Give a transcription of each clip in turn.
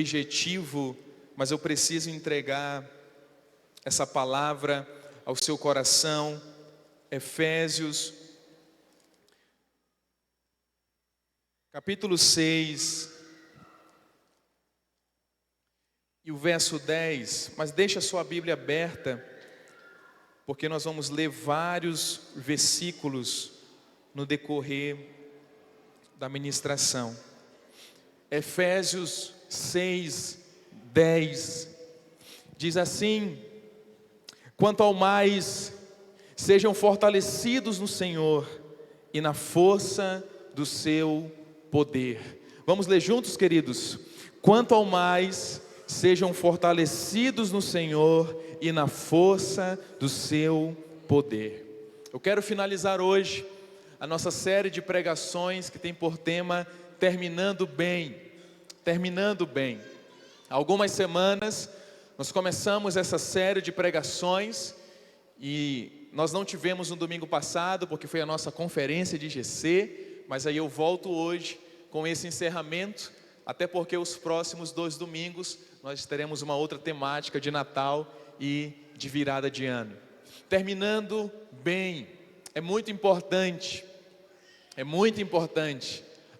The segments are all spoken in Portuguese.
objetivo, mas eu preciso entregar essa palavra ao seu coração. Efésios, capítulo 6, e o verso 10, mas deixa a sua Bíblia aberta, porque nós vamos ler vários versículos no decorrer da ministração. Efésios 6, 10, diz assim: quanto ao mais, sejam fortalecidos no Senhor e na força do seu poder. Vamos ler juntos, queridos? Quanto ao mais, sejam fortalecidos no Senhor e na força do seu poder. Eu quero finalizar hoje a nossa série de pregações que tem por tema Terminando Bem. Terminando Bem. Há algumas semanas nós começamos essa série de pregações e nós não tivemos no domingo passado porque foi a nossa conferência de GC, mas aí eu volto hoje com esse encerramento, até porque os próximos 2 domingos nós teremos uma outra temática de Natal e de virada de ano. Terminando bem, é muito importante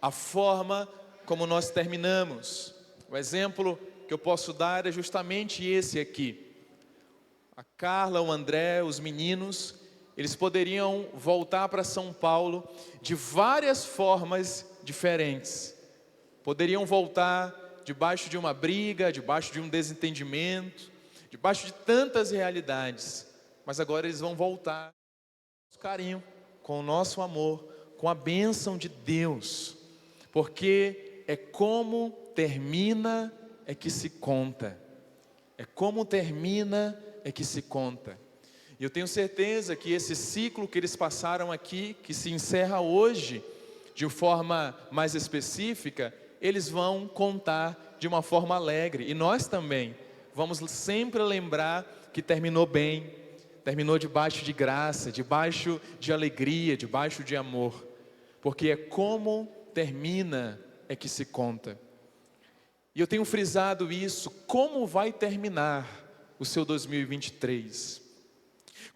a forma como nós terminamos. O exemplo que eu posso dar é justamente esse aqui. A Carla, o André, os meninos, eles poderiam voltar para São Paulo de várias formas diferentes. Poderiam voltar debaixo de uma briga, debaixo de um desentendimento, debaixo de tantas realidades. Mas agora eles vão voltar com carinho, com o nosso amor, com a bênção de Deus. Porque é como termina é que se conta. É como termina é que se conta. E eu tenho certeza que esse ciclo que eles passaram aqui, que se encerra hoje, de forma mais específica, eles vão contar de uma forma alegre. E nós também vamos sempre lembrar que terminou bem, terminou debaixo de graça, debaixo de alegria, debaixo de amor. Porque é como termina é que se conta. E eu tenho frisado isso, como vai terminar o seu 2023?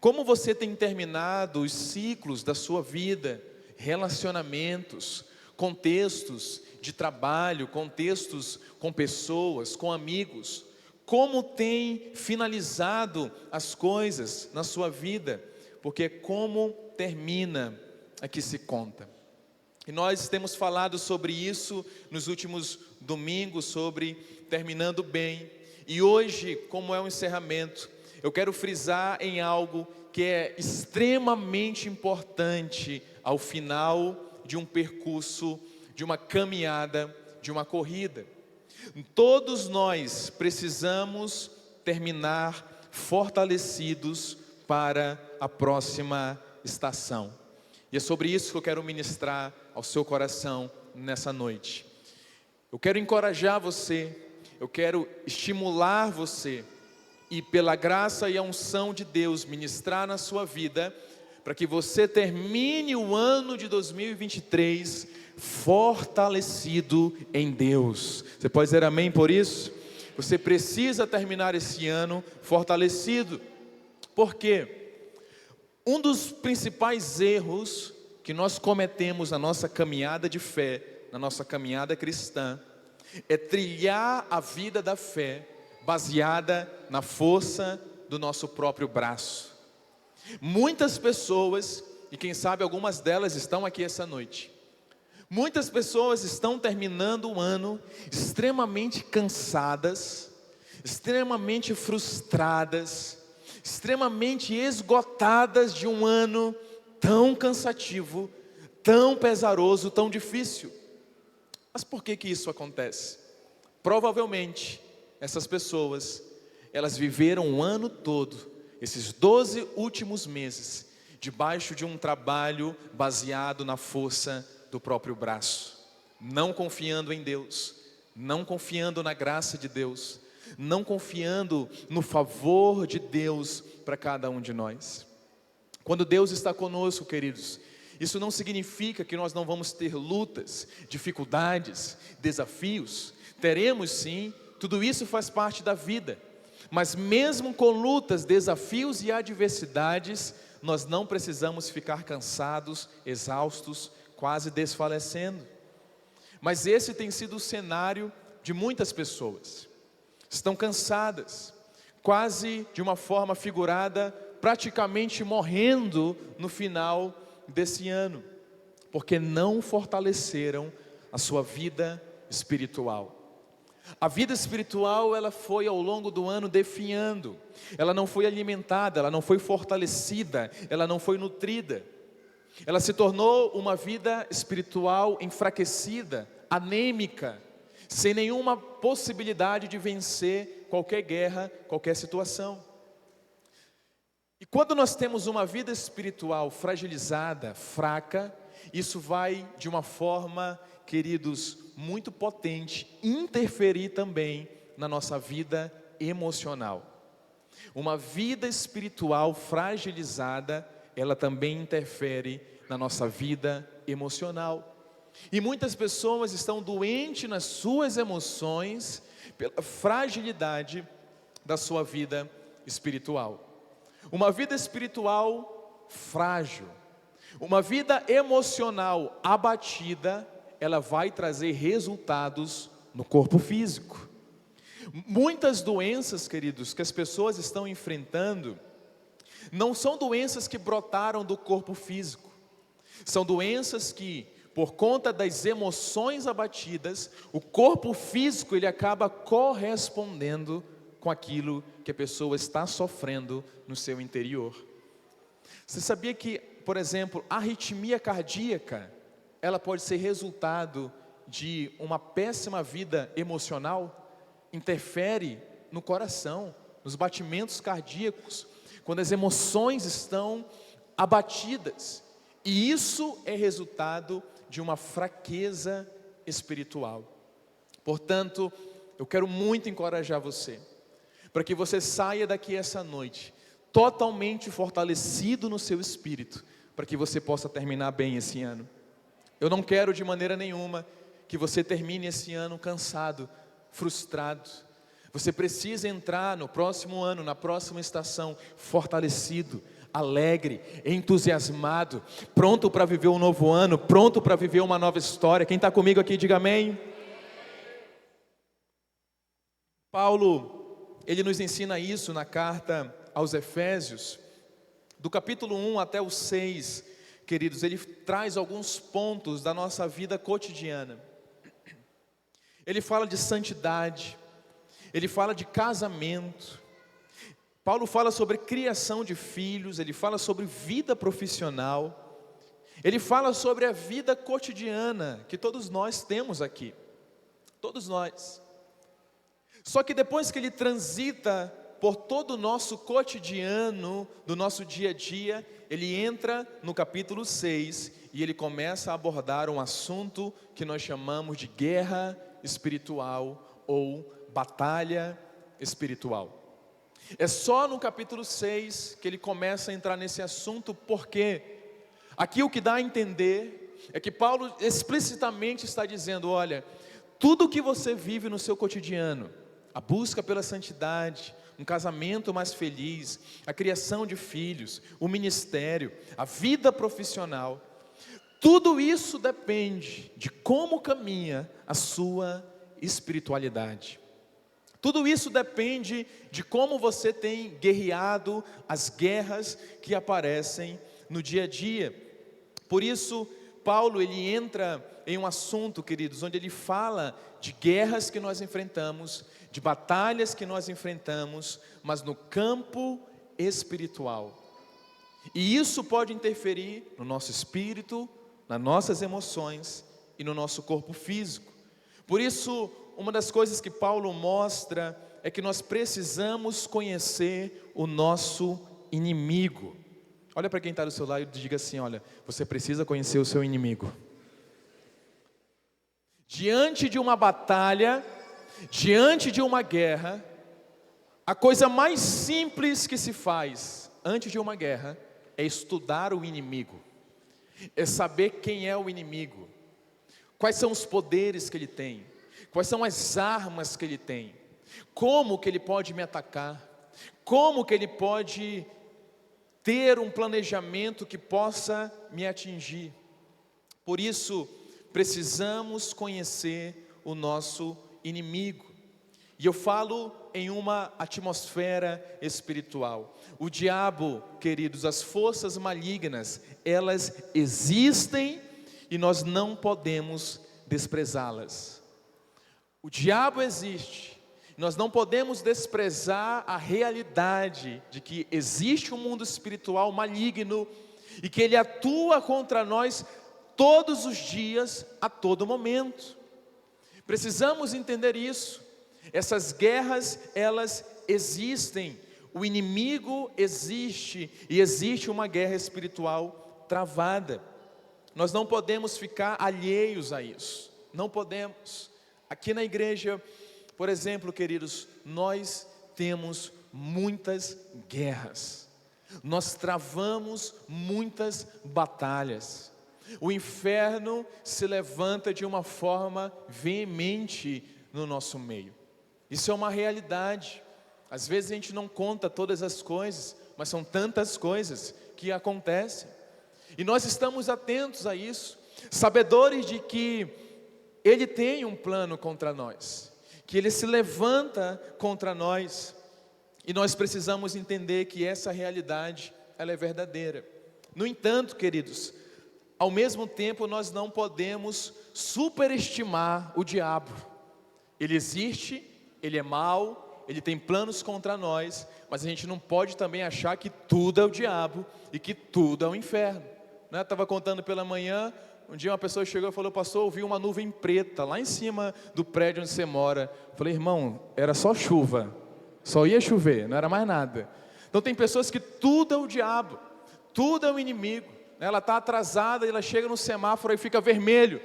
Como você tem terminado os ciclos da sua vida, relacionamentos, contextos de trabalho, contextos com pessoas, com amigos? Como tem finalizado as coisas na sua vida? Porque como termina é que se conta. E nós temos falado sobre isso nos últimos domingos, sobre terminando bem. E hoje, como é um encerramento, eu quero frisar em algo que é extremamente importante ao final de um percurso, de uma caminhada, de uma corrida. Todos nós precisamos terminar fortalecidos para a próxima estação. E é sobre isso que eu quero ministrar ao seu coração nessa noite. Eu quero encorajar você, eu quero estimular você e pela graça e a unção de Deus ministrar na sua vida, para que você termine o ano de 2023 fortalecido em Deus. Você pode dizer amém por isso? Você precisa terminar esse ano fortalecido. Por quê? Um dos principais erros que nós cometemos na nossa caminhada de fé, na nossa caminhada cristã, é trilhar a vida da fé baseada na força do nosso próprio braço. Muitas pessoas, e quem sabe algumas delas estão aqui essa noite, muitas pessoas estão terminando o ano extremamente cansadas, extremamente frustradas, extremamente esgotadas de um ano tão cansativo, tão pesaroso, tão difícil. Mas por que isso acontece? Provavelmente, essas pessoas, elas viveram o ano todo, esses 12 últimos meses, debaixo de um trabalho baseado na força do próprio braço, não confiando em Deus, não confiando na graça de Deus, não confiando no favor de Deus para cada um de nós. Quando Deus está conosco, queridos, isso não significa que nós não vamos ter lutas, dificuldades, desafios. Teremos sim, Tudo isso faz parte da vida. Mas mesmo com lutas, desafios e adversidades, nós não precisamos ficar cansados, exaustos, quase desfalecendo. Mas esse tem sido o cenário de muitas pessoas. Estão cansadas, quase de uma forma figurada, praticamente morrendo no final desse ano, porque não fortaleceram a sua vida espiritual. A vida espiritual, ela foi ao longo do ano definhando, ela não foi alimentada, ela não foi fortalecida, ela não foi nutrida. Ela se tornou uma vida espiritual enfraquecida, anêmica, sem nenhuma possibilidade de vencer qualquer guerra, qualquer situação. E quando nós temos uma vida espiritual fragilizada, fraca, isso vai de uma forma, queridos, muito potente, interferir também na nossa vida emocional. Uma vida espiritual fragilizada, ela também interfere na nossa vida emocional. E muitas pessoas estão doentes nas suas emoções, pela fragilidade da sua vida espiritual. Uma vida espiritual frágil, uma vida emocional abatida, ela vai trazer resultados no corpo físico. Muitas doenças, queridos, que as pessoas estão enfrentando, não são doenças que brotaram do corpo físico. São doenças que, por conta das emoções abatidas, o corpo físico ele acaba correspondendo com aquilo que a pessoa está sofrendo no seu interior. Você sabia que, por exemplo, a arritmia cardíaca, ela pode ser resultado de uma péssima vida emocional? Interfere no coração, nos batimentos cardíacos, quando as emoções estão abatidas. E isso é resultado de uma fraqueza espiritual. Portanto, eu quero muito encorajar você, para que você saia daqui essa noite, totalmente fortalecido no seu espírito, para que você possa terminar bem esse ano. Eu não quero de maneira nenhuma que você termine esse ano cansado, frustrado. Você precisa entrar no próximo ano, na próxima estação, fortalecido, alegre, entusiasmado, pronto para viver um novo ano, pronto para viver uma nova história. Quem está comigo aqui, diga amém. Paulo, ele nos ensina isso na carta aos Efésios, do capítulo 1 até o 6, queridos, ele traz alguns pontos da nossa vida cotidiana. Ele fala de santidade, ele fala de casamento, Paulo fala sobre criação de filhos, ele fala sobre vida profissional, ele fala sobre a vida cotidiana que todos nós temos aqui, todos nós. Só que depois que ele transita por todo o nosso cotidiano, do nosso dia a dia, ele entra no capítulo 6 e ele começa a abordar um assunto que nós chamamos de guerra espiritual ou batalha espiritual. É só no capítulo 6 que ele começa a entrar nesse assunto, porque aqui o que dá a entender é que Paulo explicitamente está dizendo: olha, tudo que você vive no seu cotidiano, a busca pela santidade, um casamento mais feliz, a criação de filhos, o ministério, a vida profissional, tudo isso depende de como caminha a sua espiritualidade. Tudo isso depende de como você tem guerreado as guerras que aparecem no dia a dia. Por isso, Paulo ele entra em um assunto, queridos, onde ele fala de guerras que nós enfrentamos, de batalhas que nós enfrentamos, mas no campo espiritual. E isso pode interferir no nosso espírito, nas nossas emoções e no nosso corpo físico. Por isso, uma das coisas que Paulo mostra é que nós precisamos conhecer o nosso inimigo. Olha para quem está do seu lado e diga assim: olha, você precisa conhecer o seu inimigo. Diante de uma batalha, diante de uma guerra, a coisa mais simples que se faz antes de uma guerra é estudar o inimigo, é saber quem é o inimigo, quais são os poderes que ele tem, quais são as armas que ele tem. Como que ele pode me atacar? Como que ele pode ter um planejamento que possa me atingir? Por isso, precisamos conhecer o nosso inimigo. E eu falo em uma atmosfera espiritual. O diabo, queridos, as forças malignas, elas existem e nós não podemos desprezá-las. O diabo existe. Nós não podemos desprezar a realidade de que existe um mundo espiritual maligno e que ele atua contra nós todos os dias, a todo momento. Precisamos entender isso. Essas guerras, elas existem. O inimigo existe e existe uma guerra espiritual travada. Nós não podemos ficar alheios a isso. Não podemos. Aqui na igreja, por exemplo, queridos, nós temos muitas guerras. Nós travamos muitas batalhas. O inferno se levanta de uma forma veemente no nosso meio. Isso é uma realidade. Às vezes a gente não conta todas as coisas, mas são tantas coisas que acontecem. E nós estamos atentos a isso, sabedores de que ele tem um plano contra nós, que ele se levanta contra nós, e nós precisamos entender que essa realidade, ela é verdadeira. No entanto, queridos, ao mesmo tempo nós não podemos superestimar o diabo. Ele existe, ele é mau, ele tem planos contra nós, mas a gente não pode também achar que tudo é o diabo e que tudo é o inferno. Estava contando pela manhã, um dia uma pessoa chegou e falou: pastor, eu vi uma nuvem preta lá em cima do prédio onde você mora. Eu falei: irmão, era só chuva, só ia chover, não era mais nada. Então tem pessoas que tudo é o diabo, tudo é o inimigo. Ela está atrasada e ela chega no semáforo e fica vermelho.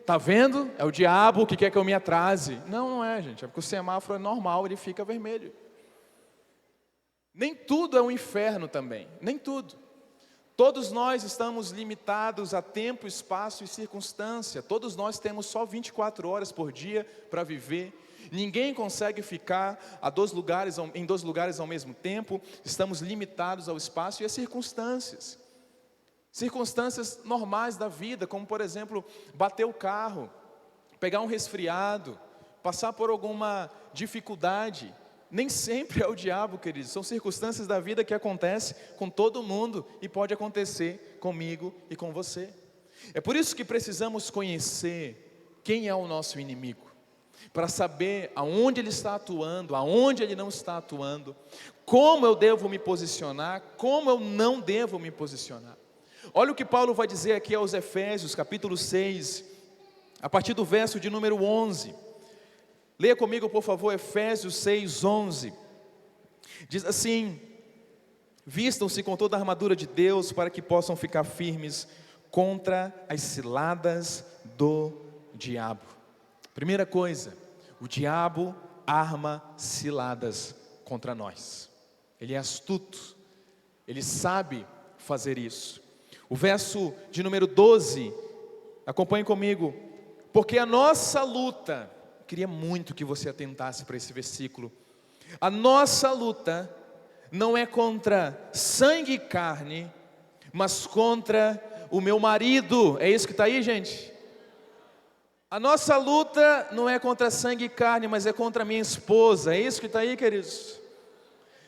Está vendo? É o diabo que quer que eu me atrase. Não, não é, gente, é porque o semáforo é normal, ele fica vermelho. Nem tudo é um inferno também, nem tudo. Todos nós estamos limitados a tempo, espaço e circunstância. Todos nós temos só 24 horas por dia para viver. Ninguém consegue ficar em dois lugares ao mesmo tempo. Estamos limitados ao espaço e às circunstâncias. Circunstâncias normais da vida, como por exemplo, bater o carro, pegar um resfriado, passar por alguma dificuldade. Nem sempre é o diabo, queridos, são circunstâncias da vida que acontecem com todo mundo e pode acontecer comigo e com você. É por isso que precisamos conhecer quem é o nosso inimigo, para saber aonde ele está atuando, aonde ele não está atuando, como eu devo me posicionar, como eu não devo me posicionar. Olha o que Paulo vai dizer aqui aos Efésios, capítulo 6, a partir do verso de número 11. Leia comigo, por favor, Efésios 6, 11. Diz assim: vistam-se com toda a armadura de Deus, para que possam ficar firmes contra as ciladas do diabo. Primeira coisa, o diabo arma ciladas contra nós. Ele é astuto, ele sabe fazer isso. O verso de número 12, acompanhe comigo. Porque a nossa luta, queria muito que você atentasse para esse versículo. A nossa luta não é contra sangue e carne, mas contra o meu marido. É isso que está aí, gente? A nossa luta não é contra sangue e carne, mas é contra a minha esposa. É isso que está aí, queridos?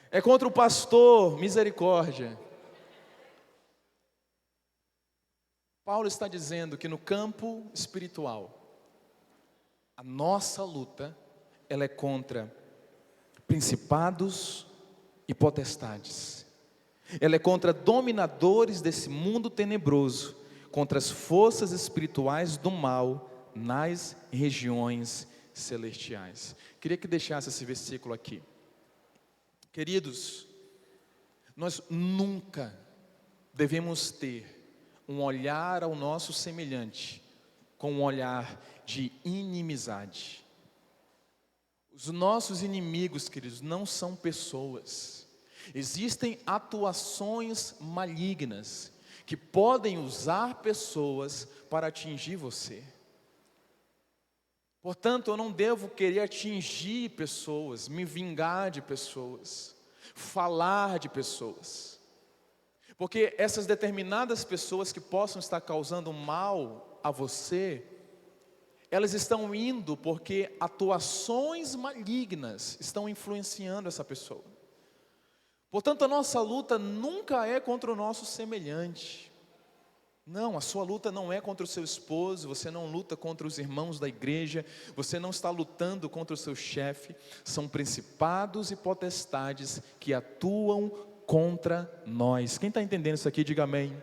É contra o pastor, misericórdia. Paulo está dizendo que no campo espiritual, a nossa luta, ela é contra principados e potestades. Ela é contra dominadores desse mundo tenebroso, contra as forças espirituais do mal nas regiões celestiais. Queria que deixasse esse versículo aqui. Queridos, nós nunca devemos ter um olhar ao nosso semelhante com um olhar de inimizade. Os nossos inimigos, queridos, não são pessoas. Existem atuações malignas que podem usar pessoas para atingir você. Portanto, eu não devo querer atingir pessoas, me vingar de pessoas, falar de pessoas. Porque essas determinadas pessoas que possam estar causando mal a você, elas estão indo porque atuações malignas estão influenciando essa pessoa. Portanto, a nossa luta nunca é contra o nosso semelhante. Não, a sua luta não é contra o seu esposo, você não luta contra os irmãos da igreja, você não está lutando contra o seu chefe. São principados e potestades que atuam contra nós. Quem está entendendo isso aqui, diga amém.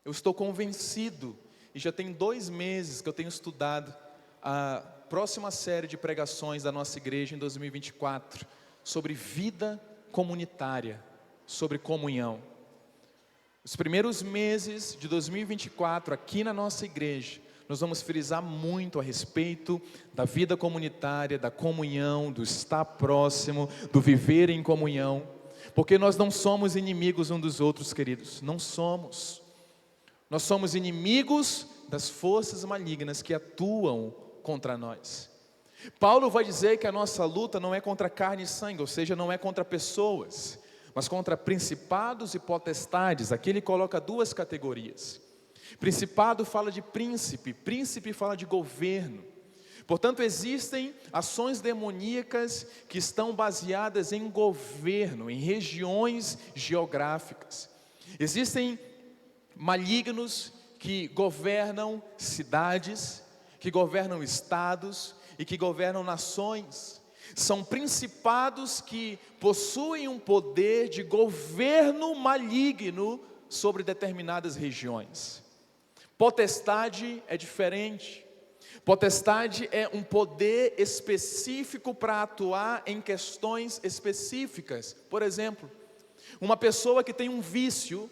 Eu estou convencido, e já tem 2 meses que eu tenho estudado a próxima série de pregações da nossa igreja em 2024, sobre vida comunitária, sobre comunhão. Os primeiros meses de 2024, aqui na nossa igreja, nós vamos frisar muito a respeito da vida comunitária, da comunhão, do estar próximo, do viver em comunhão, porque nós não somos inimigos um dos outros, queridos, não somos. Nós somos inimigos das forças malignas que atuam contra nós. Paulo vai dizer que a nossa luta não é contra carne e sangue, ou seja, não é contra pessoas, mas contra principados e potestades. Aqui ele coloca 2 categorias. Principado fala de príncipe, príncipe fala de governo. Portanto, existem ações demoníacas que estão baseadas em governo, em regiões geográficas. Existem malignos que governam cidades, que governam estados e que governam nações. São principados que possuem um poder de governo maligno sobre determinadas regiões. Potestade é diferente. Potestade é um poder específico para atuar em questões específicas. Por exemplo, uma pessoa que tem um vício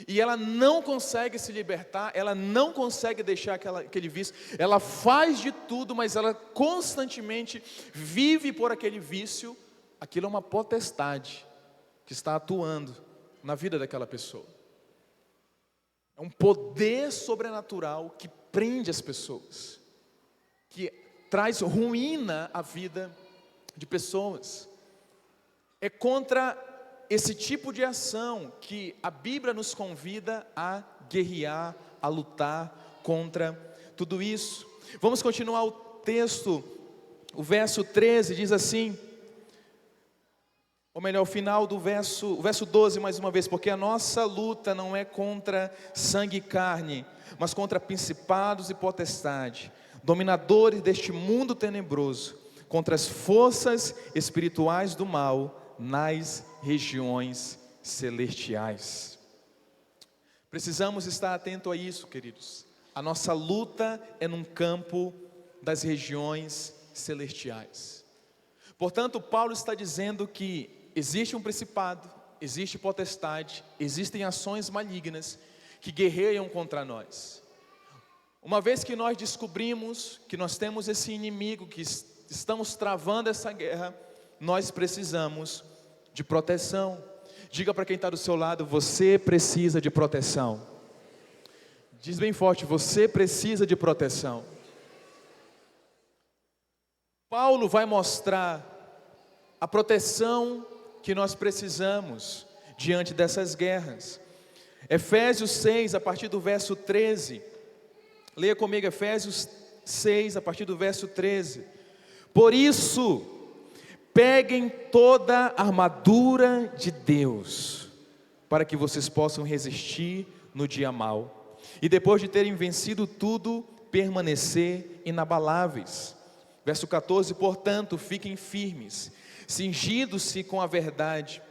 e ela não consegue se libertar, ela não consegue deixar aquele vício, ela faz de tudo, mas ela constantemente vive por aquele vício. Aquilo é uma potestade que está atuando na vida daquela pessoa. É um poder sobrenatural que prende as pessoas, que traz ruína à vida de pessoas. É contra esse tipo de ação que a Bíblia nos convida a guerrear, a lutar contra tudo isso. Vamos continuar o texto. O verso 13 diz assim, ou melhor, o final do o verso 12 mais uma vez: porque a nossa luta não é contra sangue e carne, mas contra principados e potestades, dominadores deste mundo tenebroso, contra as forças espirituais do mal nas regiões celestiais. Precisamos estar atento a isso, queridos. A nossa luta é num campo das regiões celestiais. Portanto, Paulo está dizendo que existe um principado, existe potestade, existem ações malignas que guerreiam contra nós. Uma vez que nós descobrimos que nós temos esse inimigo, que estamos travando essa guerra, nós precisamos de proteção. Diga para quem está do seu lado: você precisa de proteção. Diz bem forte: você precisa de proteção. Paulo vai mostrar a proteção que nós precisamos diante dessas guerras. Efésios 6, a partir do verso 13. Leia comigo Efésios 6, a partir do verso 13. Por isso, peguem toda a armadura de Deus, para que vocês possam resistir no dia mau, e depois de terem vencido tudo, permanecer inabaláveis. Verso 14, portanto, fiquem firmes, cingindo-se com a verdade,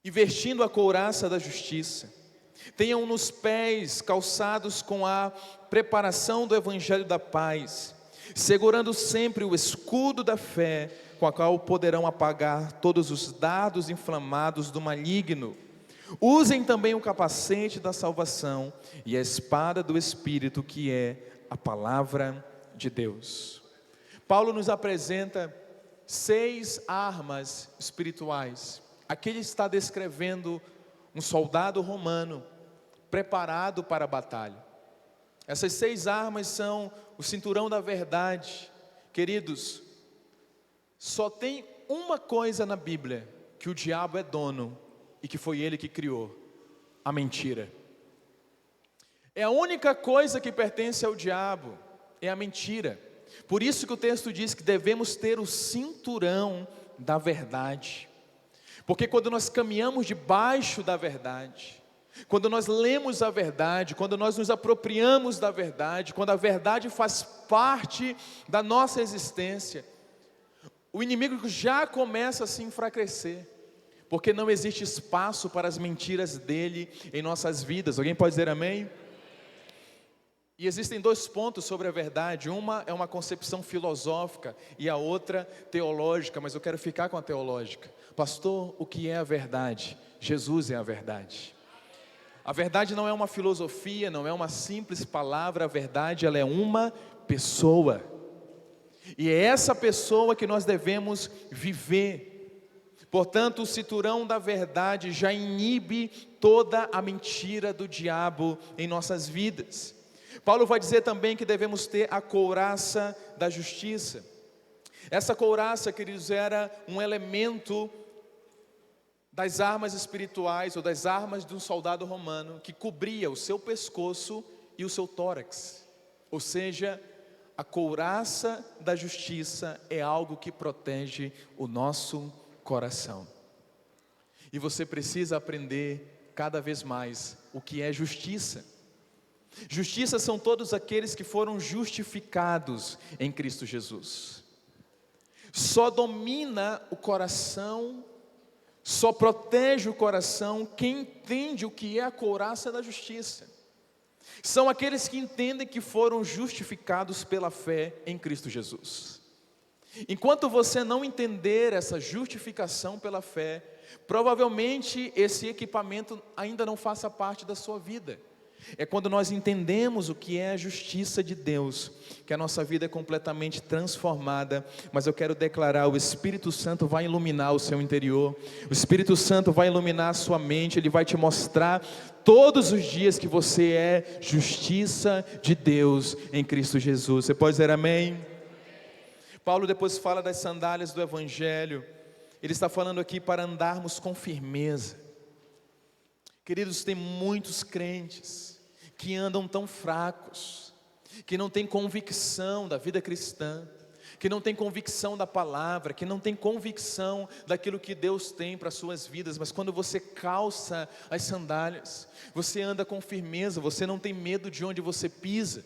e vestindo a couraça da justiça. Tenham nos pés calçados com a preparação do evangelho da paz, segurando sempre o escudo da fé, com a qual poderão apagar todos os dardos inflamados do maligno. Usem também o capacete da salvação e a espada do Espírito, que é a palavra de Deus. Paulo nos apresenta 6 armas espirituais. Aqui ele está descrevendo um soldado romano preparado para a batalha. Essas 6 armas são o cinturão da verdade. Queridos, só tem uma coisa na Bíblia que o diabo é dono e que foi ele que criou: a mentira. É a única coisa que pertence ao diabo, é a mentira. Por isso que o texto diz que devemos ter o cinturão da verdade. Porque quando nós caminhamos debaixo da verdade, quando nós lemos a verdade, quando nós nos apropriamos da verdade, quando a verdade faz parte da nossa existência, o inimigo já começa a se enfraquecer, porque não existe espaço para as mentiras dele em nossas vidas. Alguém pode dizer amém? E existem 2 pontos sobre a verdade. Uma é uma concepção filosófica e a outra teológica, mas eu quero ficar com a teológica. Pastor, o que é a verdade? Jesus é a verdade. A verdade não é uma filosofia, não é uma simples palavra. A verdade, ela é uma pessoa. E é essa pessoa que nós devemos viver. Portanto, o cinturão da verdade já inibe toda a mentira do diabo em nossas vidas. Paulo vai dizer também que devemos ter a couraça da justiça. Essa couraça, queridos, era um elemento das armas espirituais ou das armas de um soldado romano que cobria o seu pescoço e o seu tórax. Ou seja, a couraça da justiça é algo que protege o nosso coração. E você precisa aprender cada vez mais o que é justiça. Justiça são todos aqueles que foram justificados em Cristo Jesus. Só domina o coração, só protege o coração quem entende o que é a couraça da justiça. São aqueles que entendem que foram justificados pela fé em Cristo Jesus. Enquanto você não entender essa justificação pela fé, provavelmente esse equipamento ainda não faça parte da sua vida. É quando nós entendemos o que é a justiça de Deus, que a nossa vida é completamente transformada. Mas eu quero declarar: o Espírito Santo vai iluminar o seu interior, o Espírito Santo vai iluminar a sua mente, ele vai te mostrar todos os dias que você é justiça de Deus em Cristo Jesus. Você pode dizer amém? Paulo depois fala das sandálias do Evangelho. Ele está falando aqui para andarmos com firmeza. Queridos, tem muitos crentes que andam tão fracos, que não têm convicção da vida cristã, que não têm convicção da palavra, que não têm convicção daquilo que Deus tem para as suas vidas. Mas quando você calça as sandálias, você anda com firmeza, você não tem medo de onde você pisa.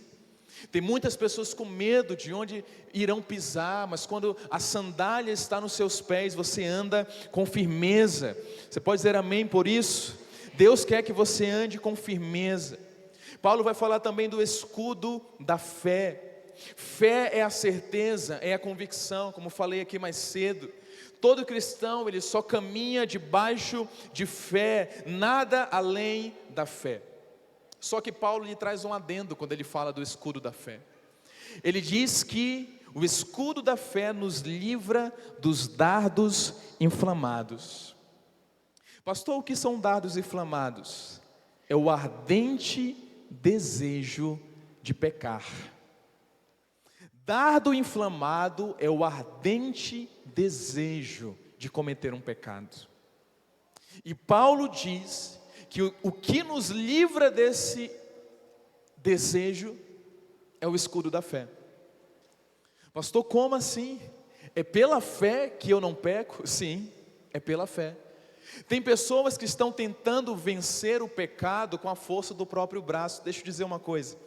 Tem muitas pessoas com medo de onde irão pisar, mas quando a sandália está nos seus pés, você anda com firmeza. Você pode dizer amém por isso? Deus quer que você ande com firmeza. Paulo vai falar também do escudo da fé. Fé é a certeza, é a convicção, como falei aqui mais cedo. Todo cristão, ele só caminha debaixo de fé, nada além da fé. Só que Paulo lhe traz um adendo quando ele fala do escudo da fé. Ele diz que o escudo da fé nos livra dos dardos inflamados. Pastor, o que são dardos inflamados? É o ardente desejo de pecar. Dardo inflamado é o ardente desejo de cometer um pecado. E Paulo diz que o que nos livra desse desejo é o escudo da fé. Pastor, como assim? É pela fé que eu não peco? Sim, é pela fé. Tem pessoas que estão tentando vencer o pecado com a força do próprio braço. Deixa eu dizer uma coisa: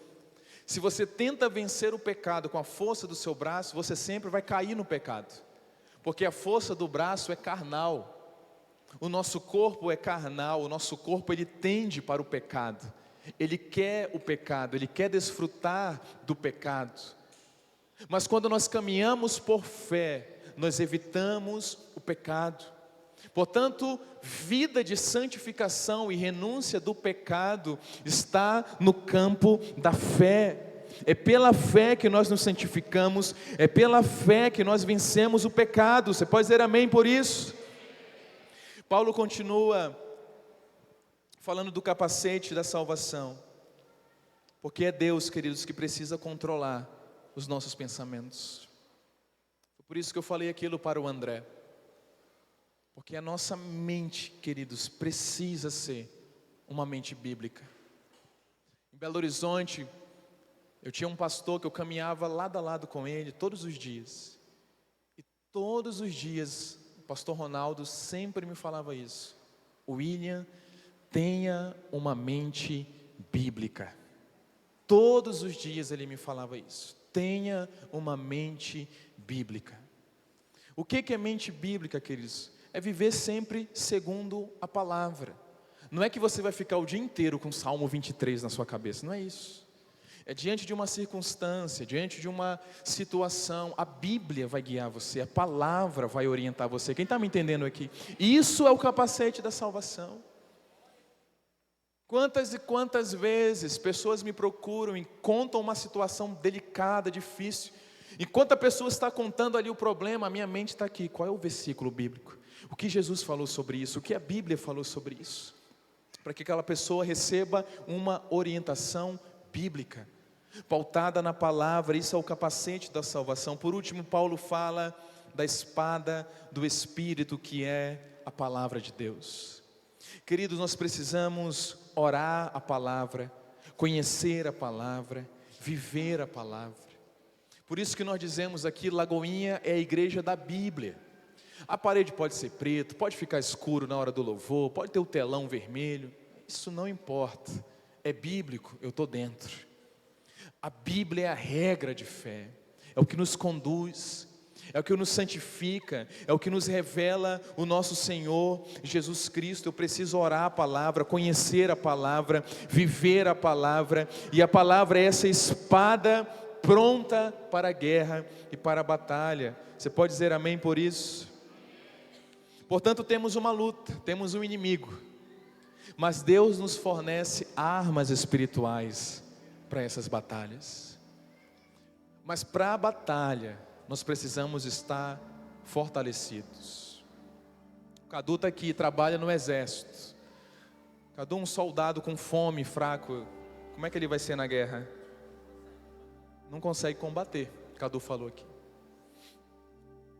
se você tenta vencer o pecado com a força do seu braço, você sempre vai cair no pecado, porque a força do braço é carnal. O nosso corpo é carnal, o nosso corpo ele tende para o pecado, ele quer o pecado, ele quer desfrutar do pecado. Mas quando nós caminhamos por fé, nós evitamos o pecado. Portanto, vida de santificação e renúncia do pecado está no campo da fé. É pela fé que nós nos santificamos, é pela fé que nós vencemos o pecado. Você pode dizer amém por isso? Paulo continua falando do capacete da salvação, Porque é Deus, queridos, que precisa controlar os nossos pensamentos. Por isso que eu falei aquilo para o André. Porque a nossa mente, queridos, precisa ser uma mente bíblica. Em Belo Horizonte, eu tinha um pastor que eu caminhava lado a lado com ele todos os dias. E todos os dias, o pastor Ronaldo sempre me falava isso. William, tenha uma mente bíblica. Todos os dias ele me falava isso. Tenha uma mente bíblica. O que é mente bíblica, queridos? É viver sempre segundo a palavra. Não é que você vai ficar o dia inteiro com o Salmo 23 na sua cabeça, não é isso. É diante de uma circunstância, diante de uma situação, a Bíblia vai guiar você, a palavra vai orientar você. Quem está me entendendo aqui? Isso é o capacete da salvação. Quantas e quantas vezes pessoas me procuram e contam uma situação delicada, difícil. Enquanto a pessoa está contando ali o problema, a minha mente está aqui. Qual é o versículo bíblico? O que Jesus falou sobre isso? O que a Bíblia falou sobre isso? Para que aquela pessoa receba uma orientação bíblica, pautada na palavra. Isso é o capacete da salvação. Por último, Paulo fala da espada do Espírito, que é a palavra de Deus. Queridos, nós precisamos orar a palavra, conhecer a palavra, viver a palavra. Por isso que nós dizemos aqui, Lagoinha é a igreja da Bíblia. A parede pode ser preta, pode ficar escuro na hora do louvor, pode ter o telão vermelho, isso não importa. É bíblico, eu estou dentro. A Bíblia é a regra de fé, é o que nos conduz, é o que nos santifica, é o que nos revela o nosso Senhor Jesus Cristo. Eu preciso orar a palavra, conhecer a palavra, viver a palavra, e a palavra é essa espada pronta para a guerra e para a batalha. Você pode dizer amém por isso? Portanto, temos uma luta, temos um inimigo, mas Deus nos fornece armas espirituais para essas batalhas. Mas para a batalha, nós precisamos estar fortalecidos. O Cadu está aqui, trabalha no exército. Cadu, um soldado com fome, fraco, como é que ele vai ser na guerra? Não consegue combater, Cadu falou aqui.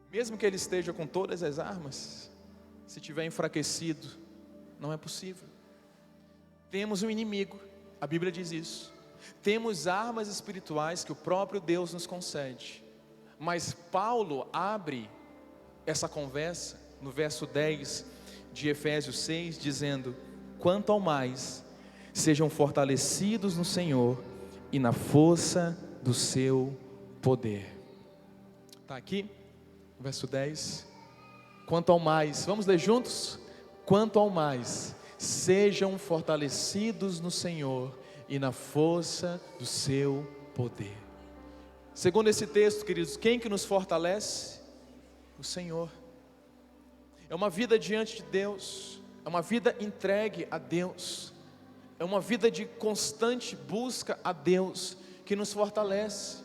Mesmo que ele esteja com todas as armas, se estiver enfraquecido, não é possível. Temos um inimigo, a Bíblia diz isso. Temos armas espirituais que o próprio Deus nos concede. Mas Paulo abre essa conversa no verso 10 de Efésios 6, dizendo: quanto ao mais, sejam fortalecidos no Senhor e na força do seu poder. Está aqui, verso 10. Quanto ao mais, vamos ler juntos? Quanto ao mais, sejam fortalecidos no Senhor e na força do seu poder. Segundo esse texto, queridos, quem que nos fortalece? O Senhor. É uma vida diante de Deus, é uma vida entregue a Deus, é uma vida de constante busca a Deus que nos fortalece.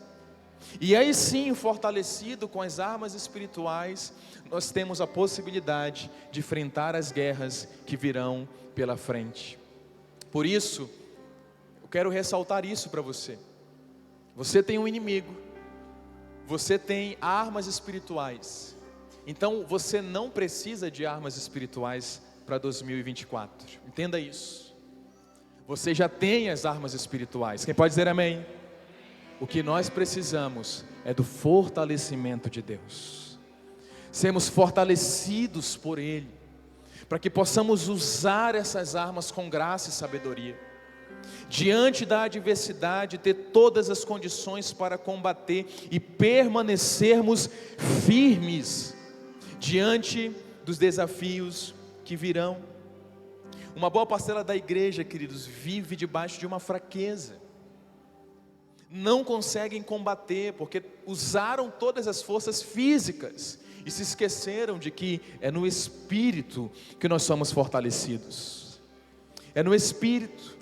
E aí sim, fortalecido com as armas espirituais, nós temos a possibilidade de enfrentar as guerras que virão pela frente. Por isso, eu quero ressaltar isso para você. Você tem um inimigo, você tem armas espirituais. Então você não precisa de armas espirituais para 2024. Entenda isso. Você já tem as armas espirituais. Quem pode dizer amém? O que nós precisamos é do fortalecimento de Deus. Sermos fortalecidos por Ele, para que possamos usar essas armas com graça e sabedoria. Diante da adversidade, ter todas as condições para combater e permanecermos firmes diante dos desafios que virão. Uma boa parcela da igreja, queridos, vive debaixo de uma fraqueza. Não conseguem combater, porque usaram todas as forças físicas e se esqueceram de que é no Espírito que nós somos fortalecidos. É no Espírito.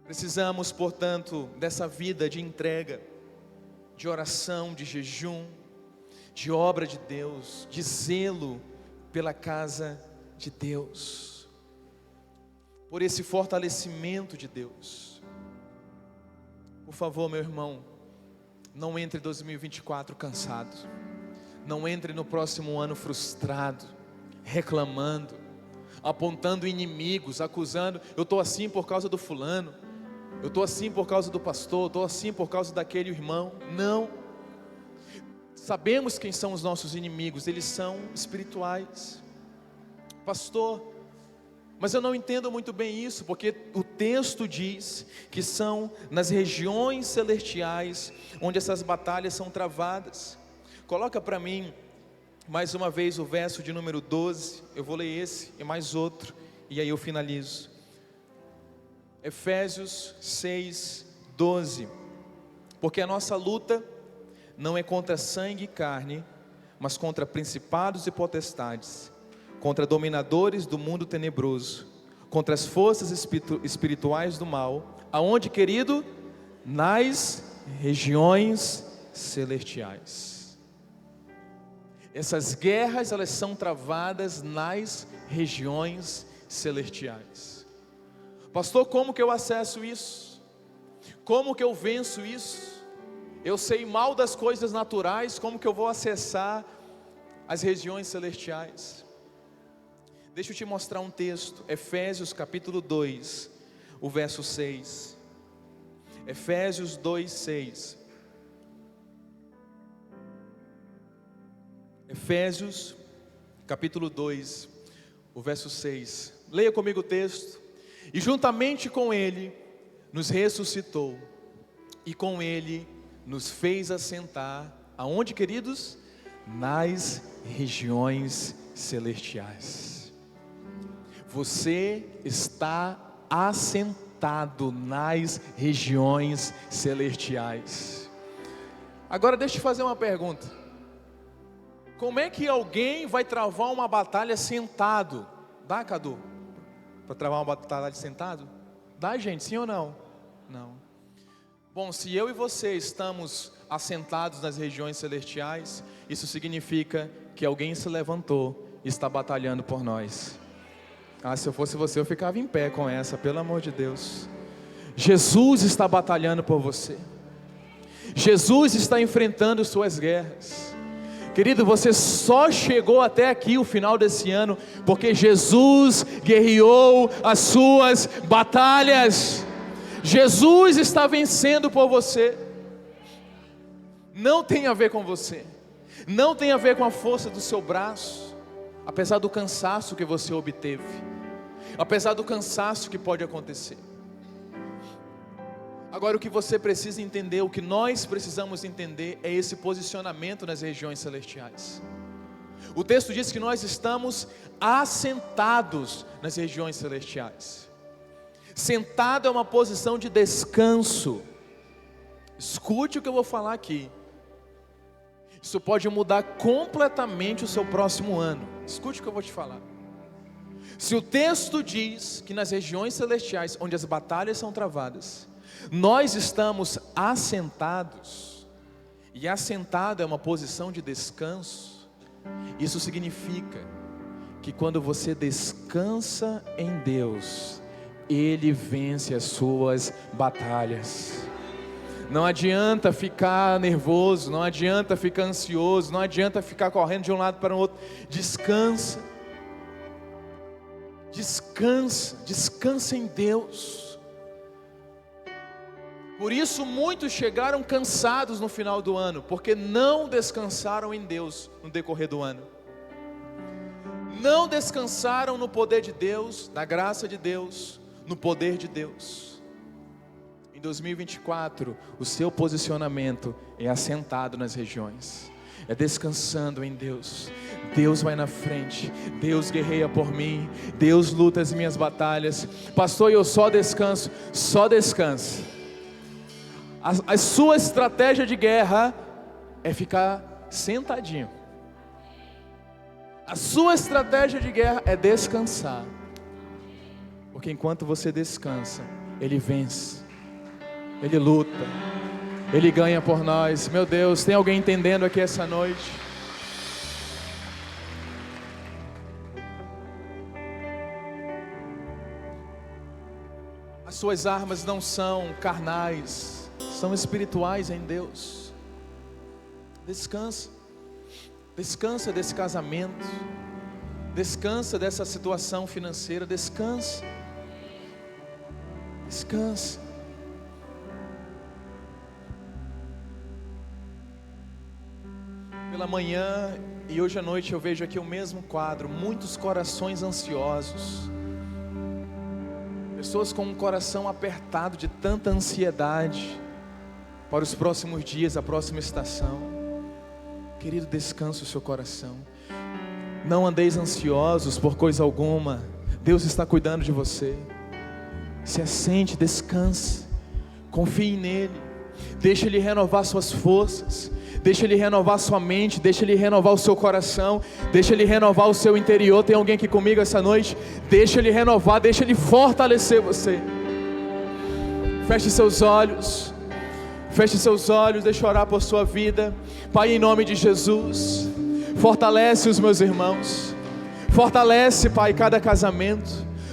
Precisamos, portanto, dessa vida de entrega, de oração, de jejum, de obra de Deus, de zelo pela casa de Deus, por esse fortalecimento de Deus. Por favor, meu irmão, não entre em 2024 cansado. Não entre no próximo ano frustrado, reclamando, apontando inimigos, acusando: eu estou assim por causa do fulano, eu estou assim por causa do pastor, eu estou assim por causa daquele irmão. Não. Sabemos quem são os nossos inimigos, eles são espirituais. Pastor, mas eu não entendo muito bem isso, porque o texto diz que são nas regiões celestiais onde essas batalhas são travadas. Coloca para mim mais uma vez o verso de número 12, eu vou ler esse e mais outro, e aí eu finalizo. Efésios 6, 12. Porque a nossa luta não é contra sangue e carne, mas contra principados e potestades, contra dominadores do mundo tenebroso, contra as forças espirituais do mal. Aonde, querido? Nas regiões celestiais. Essas guerras, elas são travadas nas regiões celestiais. Pastor, como que eu acesso isso? Como que eu venço isso? Eu sei mal das coisas naturais, como que eu vou acessar as regiões celestiais? Deixa eu te mostrar um texto, Efésios capítulo 2, o verso 6. Efésios 2, 6. Efésios capítulo 2, o verso 6. Leia comigo o texto. E juntamente com ele nos ressuscitou, e com ele nos fez assentar, aonde, queridos? Nas regiões celestiais. Você está assentado nas regiões celestiais. Agora deixa eu te fazer uma pergunta. Como é que alguém vai travar uma batalha sentado? Dá, Cadu? Para travar uma batalha sentado? Dá, gente, sim ou não? Não. Bom, se eu e você estamos assentados nas regiões celestiais, isso significa que alguém se levantou e está batalhando por nós. Ah, se eu fosse você, eu ficava em pé com essa, pelo amor de Deus. Jesus está batalhando por você. Jesus está enfrentando suas guerras. Querido, você só chegou até aqui, o final desse ano, porque Jesus guerreou as suas batalhas. Jesus está vencendo por você. Não tem a ver com você, não tem a ver com a força do seu braço, apesar do cansaço que você obteve, apesar do cansaço que pode acontecer. Agora o que você precisa entender, o que nós precisamos entender, é esse posicionamento nas regiões celestiais. O texto diz que nós estamos assentados nas regiões celestiais. Sentado é uma posição de descanso. Escute o que eu vou falar aqui. Isso pode mudar completamente o seu próximo ano. Escute o que eu vou te falar. Se o texto diz que nas regiões celestiais, onde as batalhas são travadas, nós estamos assentados, e assentado é uma posição de descanso, isso significa que quando você descansa em Deus, Ele vence as suas batalhas. Não adianta ficar nervoso, não adianta ficar ansioso, não adianta ficar correndo de um lado para o outro. Descansa, descansa, descansa em Deus. Por isso muitos chegaram cansados no final do ano, porque não descansaram em Deus no decorrer do ano. Não descansaram no poder de Deus, na graça de Deus, no poder de Deus. Em 2024, o seu posicionamento é assentado nas regiões, é descansando em Deus. Deus vai na frente, Deus guerreia por mim, Deus luta as minhas batalhas. Pastor, eu só descanso, só descansa. A sua estratégia de guerra é ficar sentadinho. A sua estratégia de guerra é descansar. Porque enquanto você descansa, Ele vence, Ele luta, Ele ganha por nós. Meu Deus, tem alguém entendendo aqui essa noite? As suas armas não são carnais, são espirituais em Deus. Descansa. Descansa desse casamento. Descansa dessa situação financeira. Descansa. Descansa. Pela manhã e hoje à noite eu vejo aqui o mesmo quadro. Muitos corações ansiosos. Pessoas com um coração apertado de tanta ansiedade para os próximos dias, a próxima estação. Querido, descanse o seu coração. Não andeis ansiosos por coisa alguma. Deus está cuidando de você. Se assente, descanse. Confie nele. Deixa ele renovar suas forças. Deixa ele renovar sua mente. Deixa ele renovar o seu coração. Deixa ele renovar o seu interior. Tem alguém aqui comigo essa noite? Deixa ele renovar. Deixa ele fortalecer você. Feche seus olhos. Feche seus olhos. Deixa eu orar por sua vida. Pai, em nome de Jesus, fortalece os meus irmãos. Fortalece, Pai, cada casamento.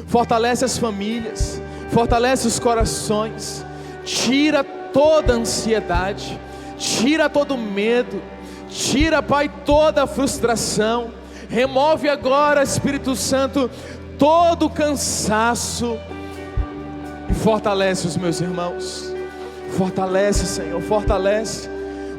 Fortalece as famílias. Fortalece os corações. Tira toda ansiedade. Tira todo medo. Tira, Pai, toda frustração. Remove agora, Espírito Santo, todo cansaço. E fortalece os meus irmãos. Fortalece, Senhor, fortalece.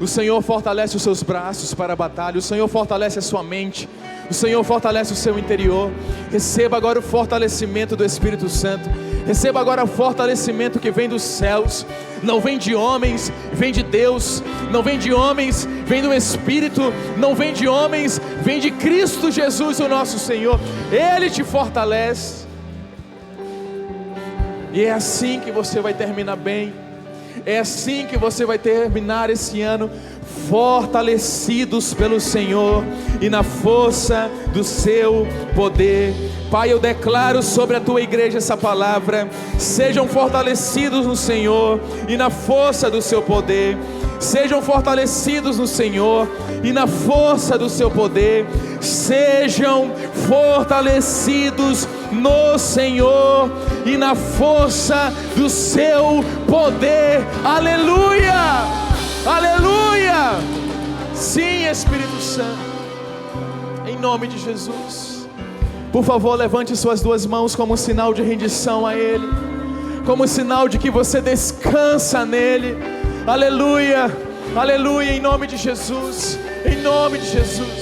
O Senhor fortalece os seus braços para a batalha. O Senhor fortalece a sua mente. O Senhor fortalece o seu interior. Receba agora o fortalecimento do Espírito Santo. Receba agora o fortalecimento que vem dos céus. Não vem de homens, vem de Deus. Não vem de homens, vem do Espírito. Não vem de homens, vem de Cristo Jesus, o nosso Senhor. Ele te fortalece. E é assim que você vai terminar bem. É assim que você vai terminar esse ano, fortalecidos pelo Senhor e na força do seu poder. Pai, eu declaro sobre a tua igreja essa palavra: sejam fortalecidos no Senhor e na força do seu poder. Sejam fortalecidos no Senhor e na força do seu poder. Sejam fortalecidos no Senhor e na força do seu poder. Aleluia! Aleluia! Sim, Espírito Santo, em nome de Jesus. Por favor, levante suas duas mãos como sinal de rendição a Ele, como sinal de que você descansa nele. Aleluia, aleluia, em nome de Jesus, em nome de Jesus.